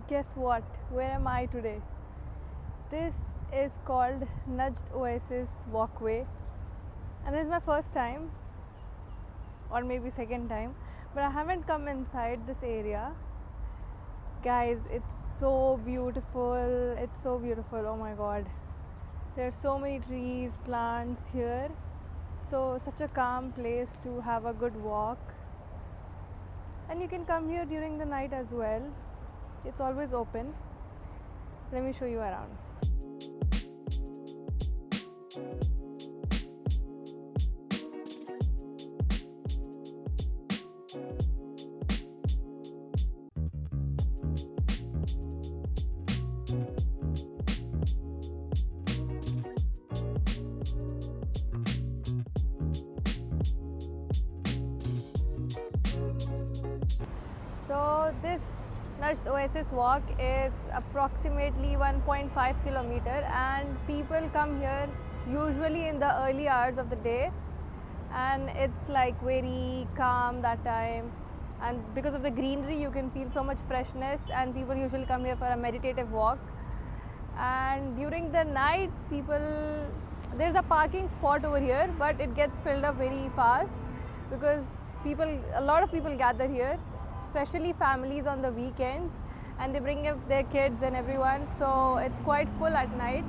guess what? Where am I today? This is called Najd Oasis Walkway, and this is my first time, or maybe second time, but I haven't come inside this area. Guys, it's so beautiful. It's so beautiful. Oh my god. There are so many trees, plants here. So, such a calm place to have a good walk. And you can come here during the night as well. It's always open. Let me show you around. So this Najd Oasis walk is approximately 1.5 kilometer, and people come here usually in the early hours of the day, and it's like very calm that time, and because of the greenery you can feel so much freshness, and people usually come here for a meditative walk. And during the night, there's a parking spot over here, but it gets filled up very fast because a lot of people gather here, especially families on the weekends, and they bring up their kids and everyone, so it's quite full at night.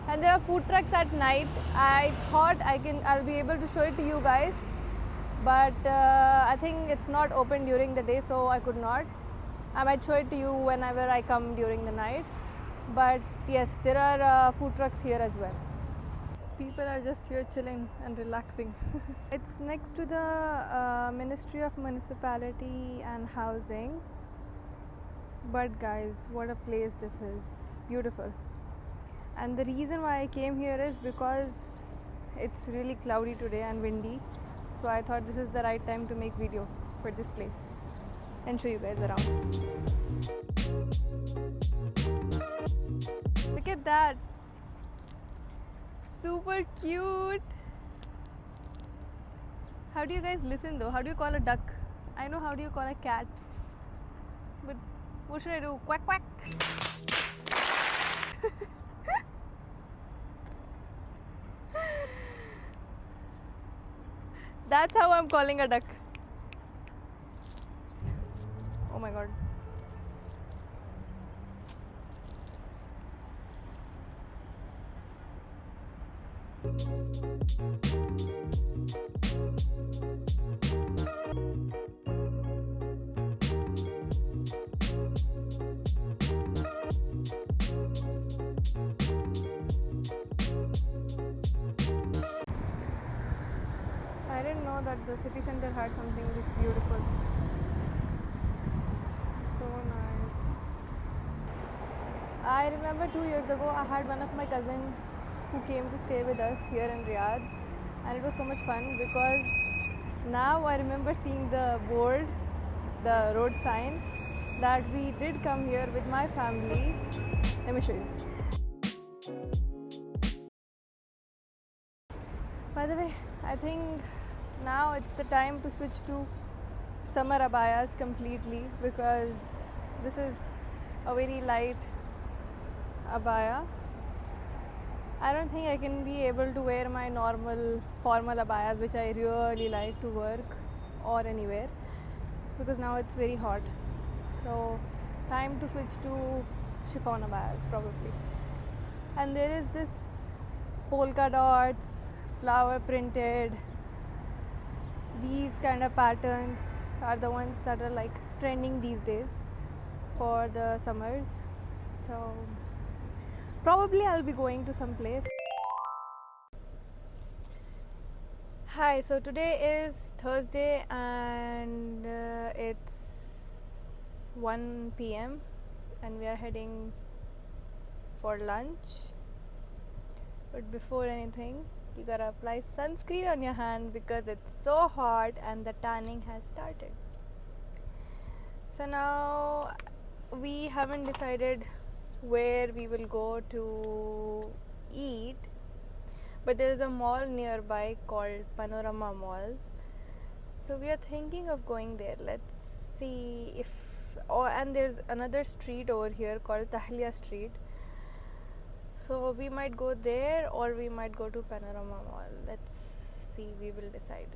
And there are food trucks at night. I thought I'll be able to show it to you guys, but I think it's not open during the day, so I could not. I might show it to you whenever I come during the night. But yes, there are food trucks here as well. People are just here chilling and relaxing. It's next to the Ministry of Municipality and Housing. But guys, what a place this is. Beautiful. And the reason why I came here is because it's really cloudy today and windy. So I thought this is the right time to make video for this place and show you guys around. Look at that. Super cute. How do you guys listen though? How do you call a duck? I know how do you call a cat. But what should I do? Quack quack. That's how I'm calling a duck. Oh my god. I didn't know that the city center had something this beautiful. So nice. I remember 2 years ago I had one of my cousins who came to stay with us here in Riyadh, and it was so much fun because now I remember seeing the board, the road sign, that we did come here with my family. Let me show you. By the way, I think now it's the time to switch to summer abayas completely because this is a very light abaya. I don't think I can be able to wear my normal formal abayas, which I really like to work or anywhere, because now it's very hot. So time to switch to chiffon abayas probably. And there is this polka dots, flower printed. These kind of patterns are the ones that are like trending these days for the summers. So probably I'll be going to some place. Hi, so today is Thursday and it's 1 p.m. and we are heading for lunch. But before anything, you gotta apply sunscreen on your hand because it's so hot and the tanning has started. So now we haven't decided where we will go to eat, but there is a mall nearby called Panorama Mall, so we are thinking of going there. Let's see if Oh, and there's another street over here called Tahliya Street. So we might go there or we might go to Panorama Mall. Let's see, we will decide.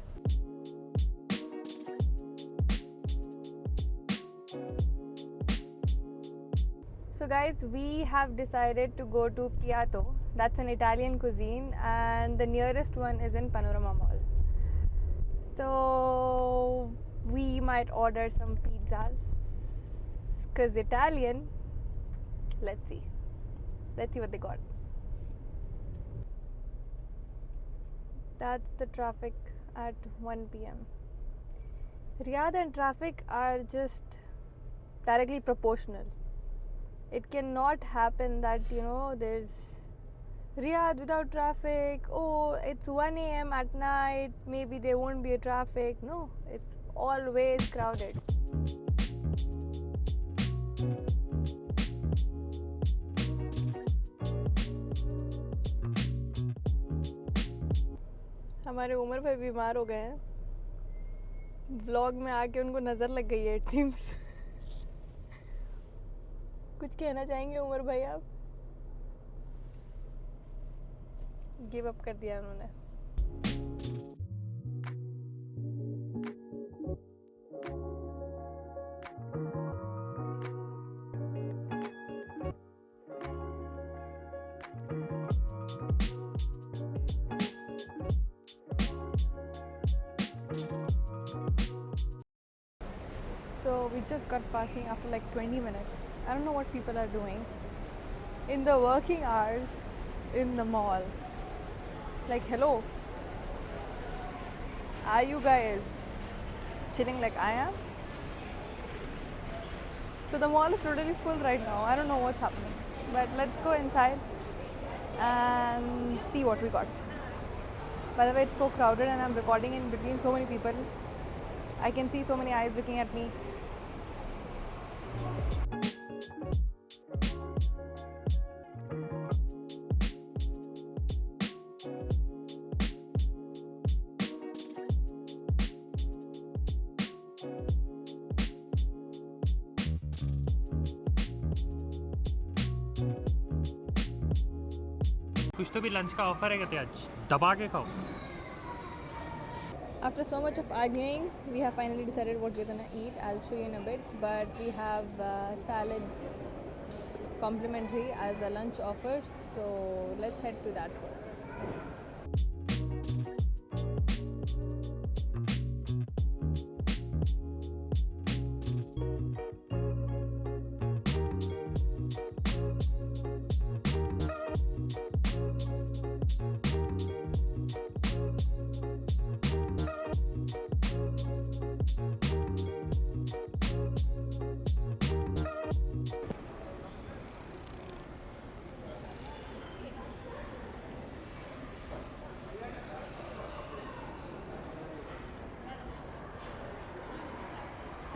So guys, we have decided to go to Piatto. That's an Italian cuisine and the nearest one is in Panorama Mall. So we might order some pizzas because Italian. Let's see what they got. That's the traffic at 1 p.m. Riyadh and traffic are just directly proportional. It cannot happen that, you know, there's Riyadh without traffic. Oh, it's 1 a.m. at night, maybe there won't be a traffic. No, it's always crowded. हमारे उमर भाई बीमार हो गए हैं. Vlog में आके उनको नज़र लग गई है, इट सीम्स. कुछ कहना चाहेंगे उमर भाई आप? गिव अप कर दिया उन्होंने. So we just got parking after like 20 minutes. I don't know what people are doing in the working hours in the mall. Like, hello, are you guys chilling like I am? So the mall is totally full right now. I don't know what's happening, but let's go inside and see what we got. By the way, it's so crowded and I'm recording in between so many people. I can see so many eyes looking at me. कुछ तो भी lunch का offer है कहते आज दबा के खाओ. After so much of arguing, we have finally decided what we're gonna eat. I'll show you in a bit, but we have salads complimentary as a lunch offer, so let's head to that first.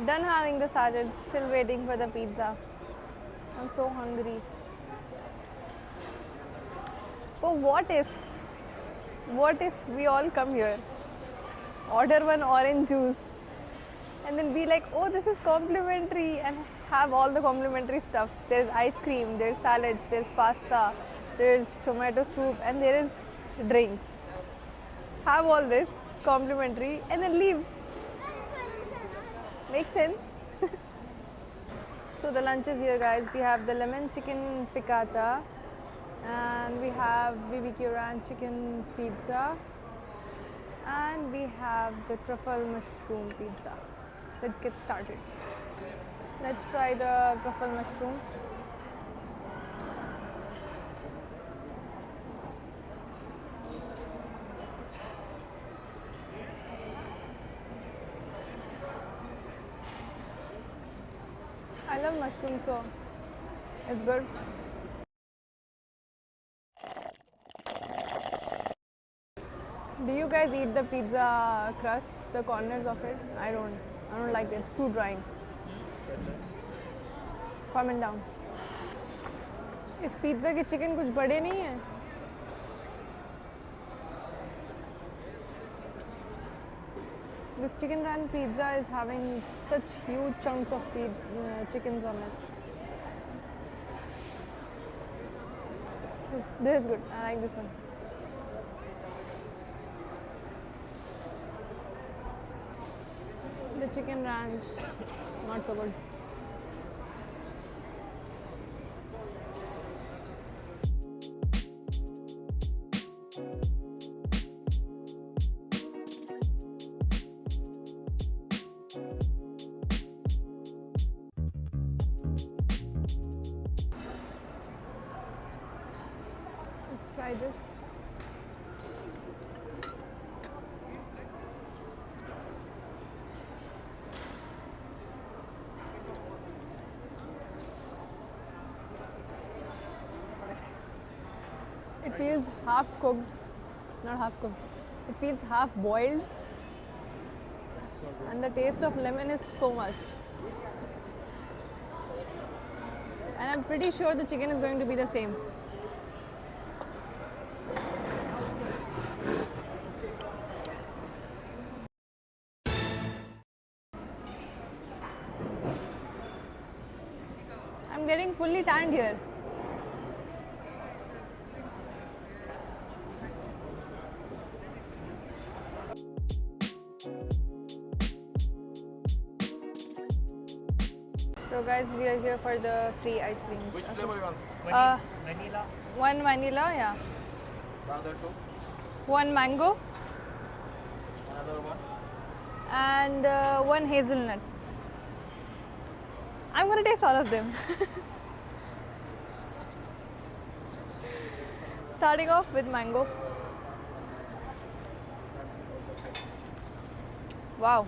Done having the salad, still waiting for the pizza. I'm so hungry. But what if we all come here, order one orange juice, and then be like, oh, this is complimentary, and have all the complimentary stuff. There's ice cream, there's salads, there's pasta, there's tomato soup, and there is drinks. Have all this complimentary and then leave. Makes sense? So the lunch is here, guys. We have the lemon chicken piccata and we have BBQ ranch chicken pizza and we have the truffle mushroom pizza. Let's get started. Let's try the truffle mushroom. I love mushrooms, so it's good. Do you guys eat the pizza crust, the corners of it? I don't like it. It's too drying. Comment down. इस pizza के chicken कुछ बड़े नहीं हैं. This chicken ranch pizza is having such huge chunks of chickens on it. This is good. I like this one. The chicken ranch, not so good. Let's try this. It feels half cooked, not half cooked. It feels half boiled, and the taste of lemon is so much. And I'm pretty sure the chicken is going to be the same. I'm getting fully tanned here. So guys, we are here for the free ice creams. Which flavor you want? Vanilla. One vanilla, yeah. Another two. One mango Another one. and one hazelnut. I'm gonna taste all of them. Starting off with mango. Wow,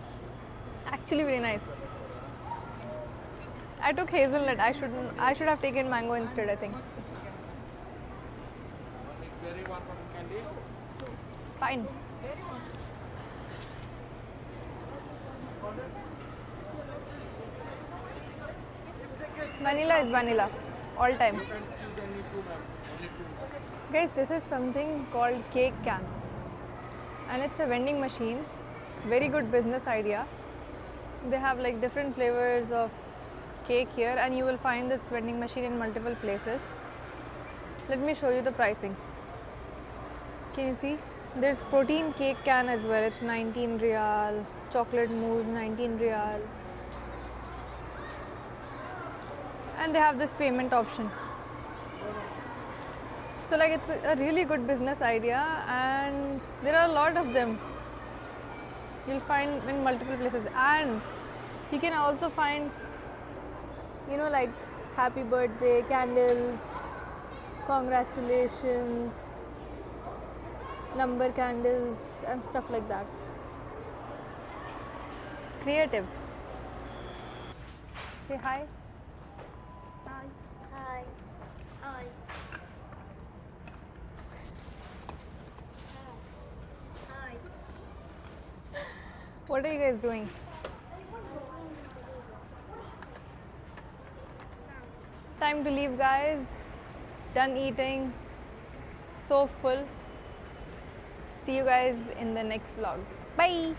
actually very nice. I took hazelnut. I should have taken mango instead, I think. Berry one from candy. Fine. Vanilla is vanilla, all time. You can choose only two, ma'am. Only two. Guys, this is something called Cake Can, and it's a vending machine. Very good business idea. They have like different flavors of cake here, and you will find this vending machine in multiple places. Let me show you the pricing. Can you see? There's protein cake can as well. It's 19 Real. Chocolate mousse 19 Real. And they have this payment option. So like it's a really good business idea, and there are a lot of them. You'll find in multiple places, and you can also find, you know, like happy birthday candles, congratulations, number candles, and stuff like that. Creative. Say hi. Hi. Hi. Hi. Hi. What are you guys doing? Time to leave, guys. Done eating. So full. See you guys in the next vlog. Bye.